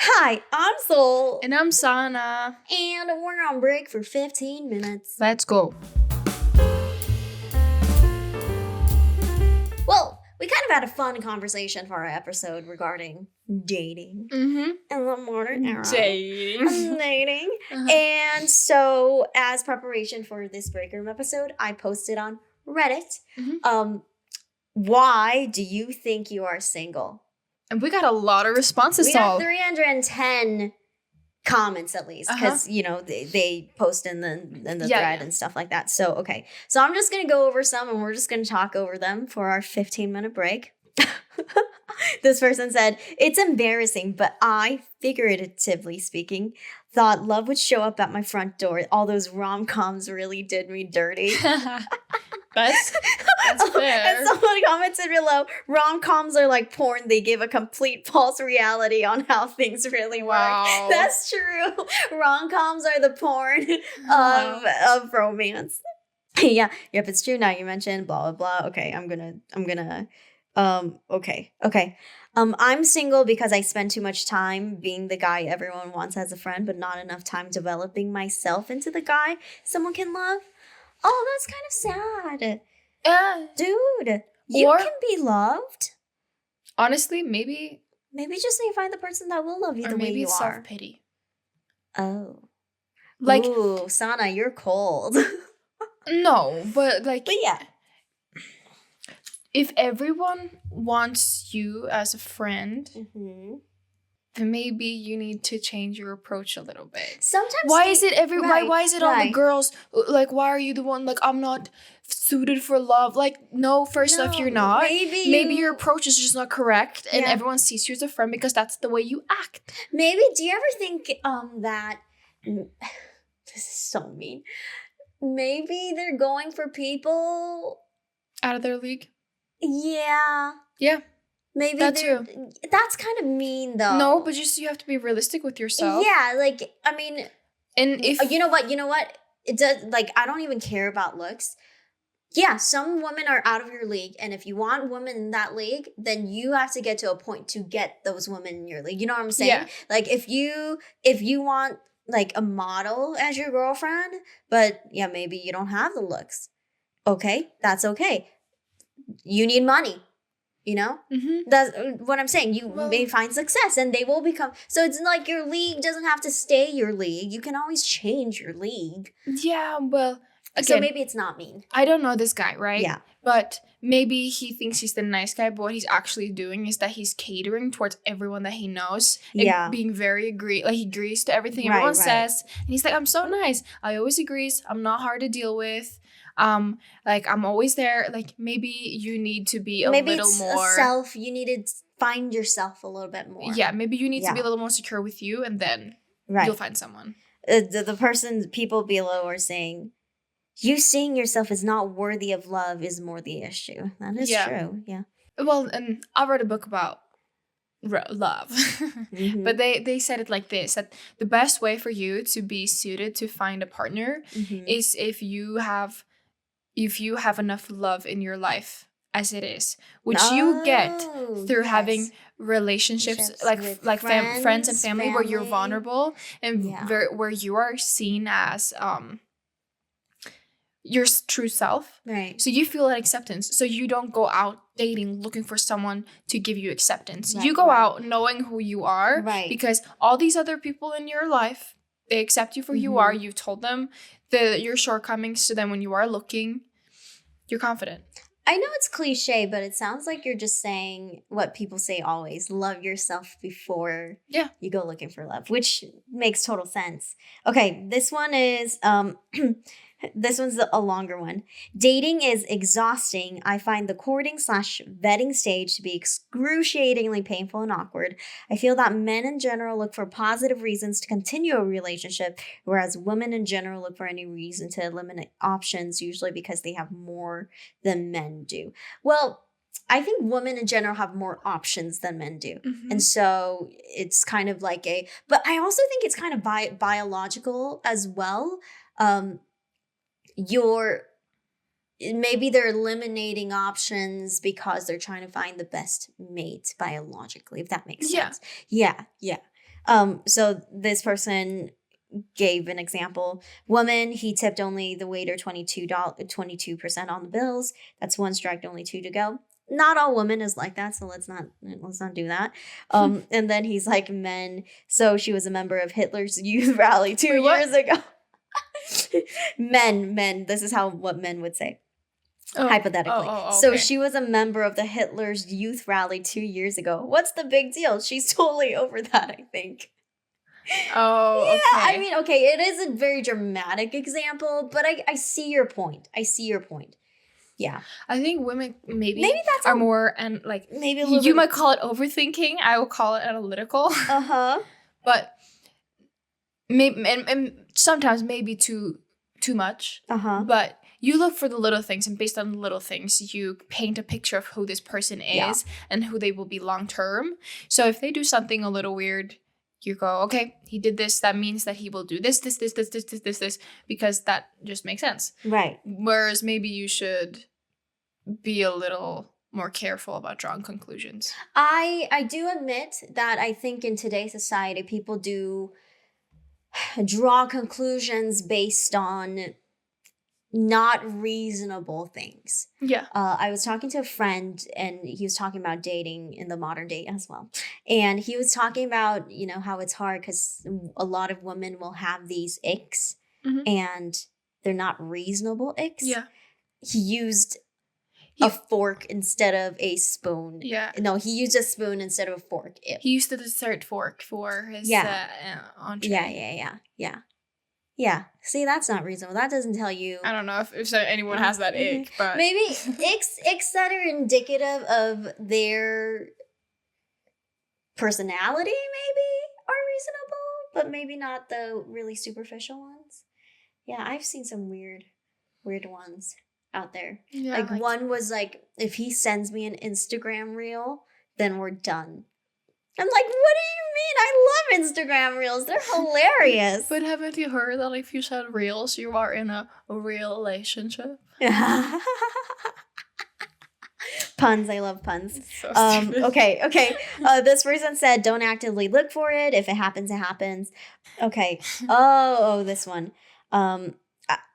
Hi, I'm Sol. And I'm Sanna. And we're on break for 15 minutes. Let's go. Well, we kind of had a fun conversation for our episode regarding dating in the modern era. Dating. And so, as preparation for this Breakroom episode, I posted on Reddit, why do you think you are single? And we got a lot of responses. We got 310 comments at least, because they post in the thread and stuff like that. So okay, so I'm just gonna go over some, and we're just gonna talk over them for our 15-minute break. This person said, "It's embarrassing, but I, figuratively speaking, thought love would show up at my front door. All those rom-coms really did me dirty." That's fair. And someone commented below, "Rom-coms are like porn. They give a complete false reality on how things really work." Wow. That's true. Rom-coms are the porn of romance. Yep, it's true. Now you mentioned blah, blah, blah. Okay, I'm gonna, okay. I'm single because I spend too much time being the guy everyone wants as a friend, but not enough time developing myself into the guy someone can love. Oh, that's kind of sad. Dude, you can be loved. Honestly, maybe just need to find the person that will love you the way you are. Self-pity. Oh. Like, ooh, Sanna, you're cold. No, but yeah. If everyone wants you as a friend, then maybe you need to change your approach a little bit. Sometimes why is it all the girls, like, why are you the one, like, I'm not suited for love? Like, no, first off, you're not. Maybe your approach is just not correct, and everyone sees you as a friend because that's the way you act. Maybe, do you ever think that this is so mean, maybe they're going for people out of their league? Yeah. Maybe that too. That's kind of mean, though. No, but you have to be realistic with yourself. Yeah, like, I mean, and if you know what? It does, like, I don't even care about looks. Yeah, some women are out of your league, and if you want women in that league, then you have to get to a point to get those women in your league. You know what I'm saying? Yeah. Like, if you want like a model as your girlfriend, but yeah, maybe you don't have the looks. Okay, that's okay. You need money. You know? That's what I'm saying. You may find success, and they will become. So it's like your league doesn't have to stay your league. You can always change your league. Yeah, well, again, so maybe it's not mean. I don't know this guy, right? Yeah. But maybe he thinks he's the nice guy, but what he's actually doing is that he's catering towards everyone that he knows. And being very he agrees to everything everyone says. And he's like, I'm so nice. I always agrees. I'm not hard to deal with. Like, I'm always there. Like, maybe you need to be a little more you need to find yourself a little bit more. Yeah, maybe you need to be a little more secure with you, and then you'll find someone. People below are saying, you seeing yourself as not worthy of love is more the issue. That is true. Yeah. Well, and I read a book about love, but they said it like this: that the best way for you to be suited to find a partner is if you have enough love in your life as it is, which you get through having relationships like friends and family where you're vulnerable and where you are seen as your true self. Right. So you feel that acceptance. So you don't go out dating looking for someone to give you acceptance. Right, you go out knowing who you are. Right. Because all these other people in your life, they accept you for who you are. You've told them your shortcomings. So then when you are looking, you're confident. I know it's cliche, but it sounds like you're just saying what people say always. Love yourself before you go looking for love, which makes total sense. Okay, this one is this one's a longer one. Dating is exhausting. I find the courting/vetting stage to be excruciatingly painful and awkward. I feel that men in general look for positive reasons to continue a relationship, whereas women in general look for any reason to eliminate options, usually because they have more than men do. Well, I think women in general have more options than men do. And so it's kind of like but I also think it's kind of biological as well. Maybe they're eliminating options because they're trying to find the best mate biologically, if that makes sense. Yeah. So this person gave an example. Woman, he tipped only the waiter 22% on the bills. That's one strike, only two to go. Not all women is like that, so let's not do that. And then he's like, men. So she was a member of Hitler's youth rally 2 years ago. Men. This is what men would say. Hypothetically. Okay. So she was a member of the Hitler's youth rally 2 years ago. What's the big deal? She's totally over that, I think. Oh, okay. Yeah, I mean, okay, it is a very dramatic example, but I see your point. Yeah. I think women maybe that's more, and like, maybe you might call it overthinking. I will call it analytical. Uh-huh. But maybe, and sometimes maybe too much. Uh-huh. But you look for the little things, and based on the little things, you paint a picture of who this person is and who they will be long term. So if they do something a little weird, you go, okay, he did this. That means that he will do this, because that just makes sense. Right. Whereas maybe you should be a little more careful about drawing conclusions. I do admit that I think in today's society, people do draw conclusions based on not reasonable things. Yeah. I was talking to a friend, and he was talking about dating in the modern day as well. And he was talking about, how it's hard because a lot of women will have these icks, and they're not reasonable icks. Yeah. He used a fork instead of a spoon. Yeah. No, he used a spoon instead of a fork. He used the dessert fork for his entree. Yeah. See, that's not reasonable. That doesn't tell you. I don't know if anyone has that ick, but maybe icks that are indicative of their personality maybe are reasonable, but maybe not the really superficial ones. Yeah, I've seen some weird ones out there. Yeah, like one was like, if he sends me an Instagram reel, then we're done. I'm like, what do you mean? I love Instagram reels. They're hilarious. But haven't you heard that if you send reels, you are in a real relationship? Puns. I love puns. So stupid. Okay. This person said, don't actively look for it. If it happens, it happens. Okay. This one.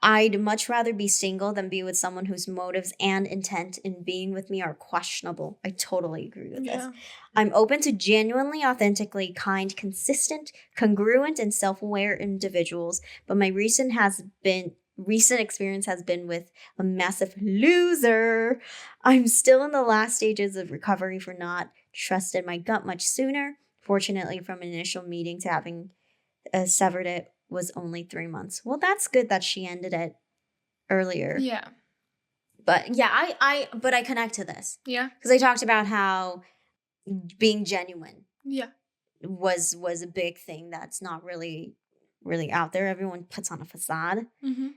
I'd much rather be single than be with someone whose motives and intent in being with me are questionable. I totally agree with this. I'm open to genuinely, authentically kind, consistent, congruent, and self-aware individuals, but my recent experience has been with a massive loser. I'm still in the last stages of recovery for not trusted my gut much sooner. Fortunately, from initial meeting to having severed it was only 3 months. Well, that's good that she ended it earlier. Yeah. But yeah, I connect to this. Yeah. Because I talked about how being genuine was a big thing that's not really out there. Everyone puts on a facade. Mm-hmm.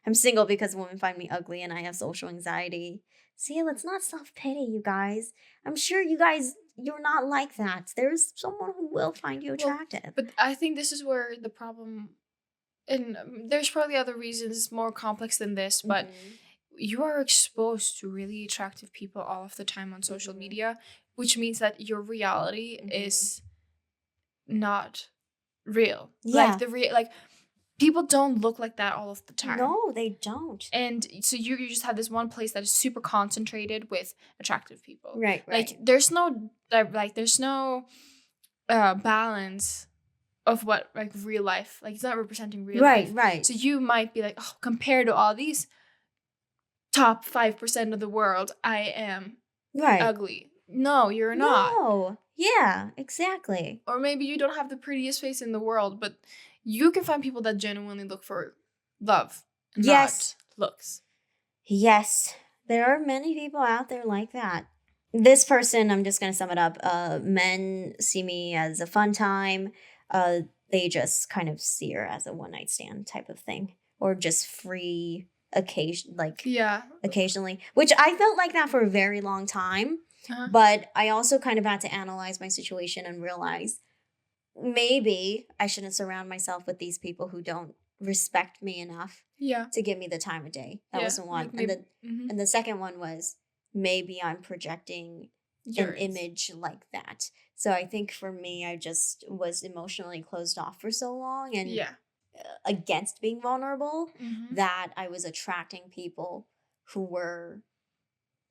I'm single because women find me ugly and I have social anxiety. See, let's not self-pity, you guys. I'm sure you're not like that. There's someone who will find you attractive. But I think this is where the problem, and there's probably other reasons more complex than this, but you are exposed to really attractive people all of the time on social media, which means that your reality is not real. Yeah. Like people don't look like that all of the time. No, they don't. And so you just have this one place that is super concentrated with attractive people. Right. Like there's no balance of what like real life. Like it's not representing real life. Right. So you might be like, oh, compared to all these top 5% of the world, I am ugly. No, you're not. No. Yeah, exactly. Or maybe you don't have the prettiest face in the world, but you can find people that genuinely look for love, not looks. Yes. There are many people out there like that. This person, I'm just going to sum it up. Men see me as a fun time. They just kind of see her as a one-night stand type of thing. Or just free occasionally. Which I felt like that for a very long time. Uh-huh. But I also kind of had to analyze my situation and realize maybe I shouldn't surround myself with these people who don't respect me enough to give me the time of day. That was one. Like and the second one was maybe I'm projecting an image like that. So I think for me, I just was emotionally closed off for so long and against being vulnerable that I was attracting people who were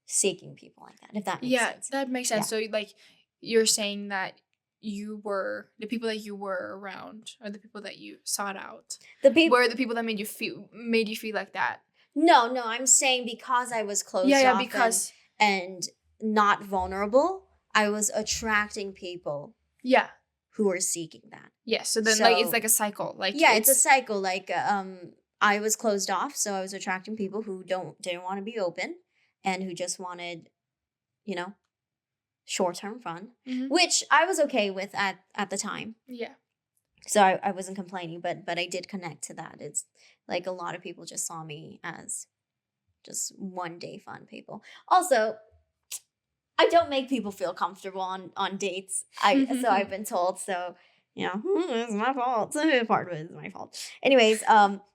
seeking people like that, if that makes sense. Yeah, that makes sense. So like you're saying that you were the people that you were around or the people that you sought out were the people that made you feel like that. No, I'm saying because I was closed off because and not vulnerable, I was attracting people who were seeking that. Yes, so then like it's like a cycle. Like it's a cycle. Like I was closed off, so I was attracting people who didn't want to be open and who just wanted, you know, short-term fun, which I was okay with at the time. Yeah. So I wasn't complaining, but I did connect to that. It's like a lot of people just saw me as just one day fun people. Also, I don't make people feel comfortable on dates. So I've been told. So, you know, it's my fault. Part of it is my fault. Anyways,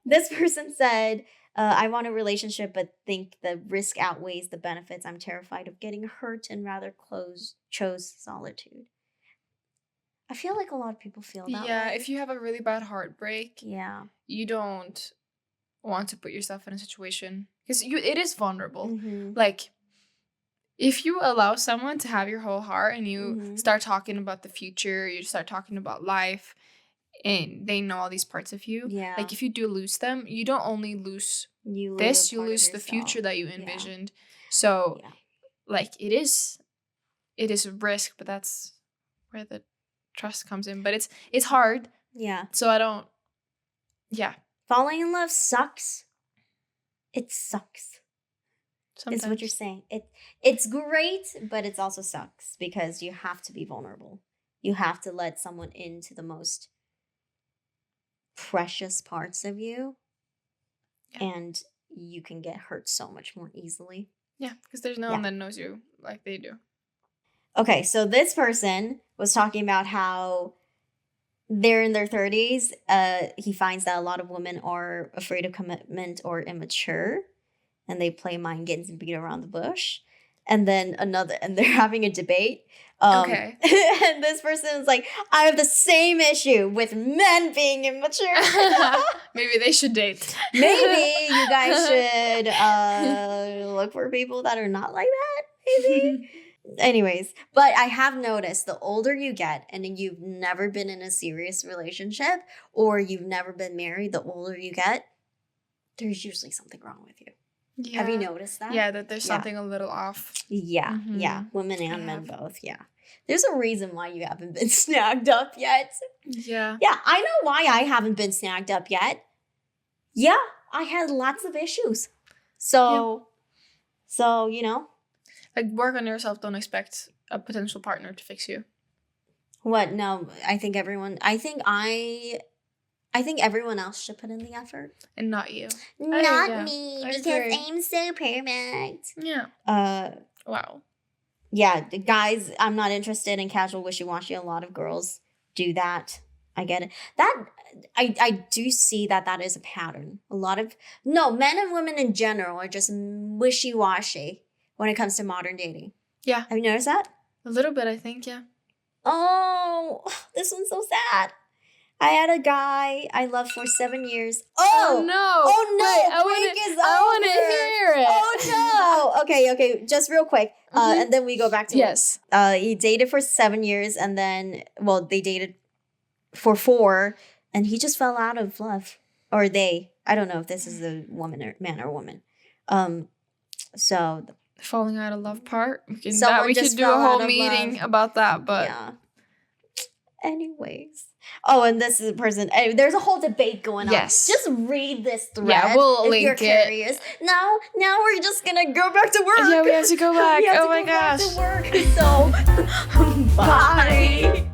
this person said, I want a relationship, but think the risk outweighs the benefits. I'm terrified of getting hurt and rather chose solitude. I feel like a lot of people feel that way. Yeah, if you have a really bad heartbreak, you don't want to put yourself in a situation because it is vulnerable. Like, if you allow someone to have your whole heart and you start talking about the future, you start talking about life, and they know all these parts of you. Yeah. Like, if you do lose them, you don't only lose you lose the future that you envisioned. So, like, it is a risk, but that's where the trust comes in. But it's hard. Yeah. So I don't. Yeah. Falling in love sucks. It sucks. Sometimes. Is what you're saying. It's great, but it also sucks because you have to be vulnerable. You have to let someone into the most precious parts of you, and you can get hurt so much more easily. Yeah, because there's no one that knows you like they do. Okay, so this person was talking about how they're in their 30s. He finds that a lot of women are afraid of commitment or immature, and they play mind games and beat around the bush. And then they're having a debate. Okay. And this person is like, I have the same issue with men being immature. Maybe they should date. Maybe you guys should look for people that are not like that. Maybe. Anyways, but I have noticed the older you get and you've never been in a serious relationship or you've never been married, the older you get, there's usually something wrong with you. Yeah. Have you noticed that? Yeah, that there's something a little off. Yeah, yeah. Women and men both, yeah. There's a reason why you haven't been snagged up yet. Yeah. Yeah, I know why I haven't been snagged up yet. Yeah, I had lots of issues. So, you know. Like, work on yourself. Don't expect a potential partner to fix you. What? No, I think everyone else should put in the effort. And not you. Not me, because I'm so perfect. Yeah. Wow. Yeah, guys, I'm not interested in casual wishy-washy. A lot of girls do that. I get it. I do see that is a pattern. Men and women in general are just wishy-washy when it comes to modern dating. Yeah. Have you noticed that? A little bit, I think, yeah. Oh, this one's so sad. I had a guy I loved for 7 years. Oh no! Oh no! Wait, I want to hear it. Oh no! Okay. Just real quick, and then we go back to he dated for 7 years, and then they dated for 4, and he just fell out of love, or they. I don't know if this is a woman or man or woman. So the falling out of love part. We could do a whole meeting about that, but yeah. Anyways. Oh, and this is a person. There's a whole debate going on. Yes. Just read this thread. Yeah, we'll link it. If you're curious. Now we're just gonna go back to work. Yeah, we have to go back. Oh my gosh. We have to go back to work. So, bye.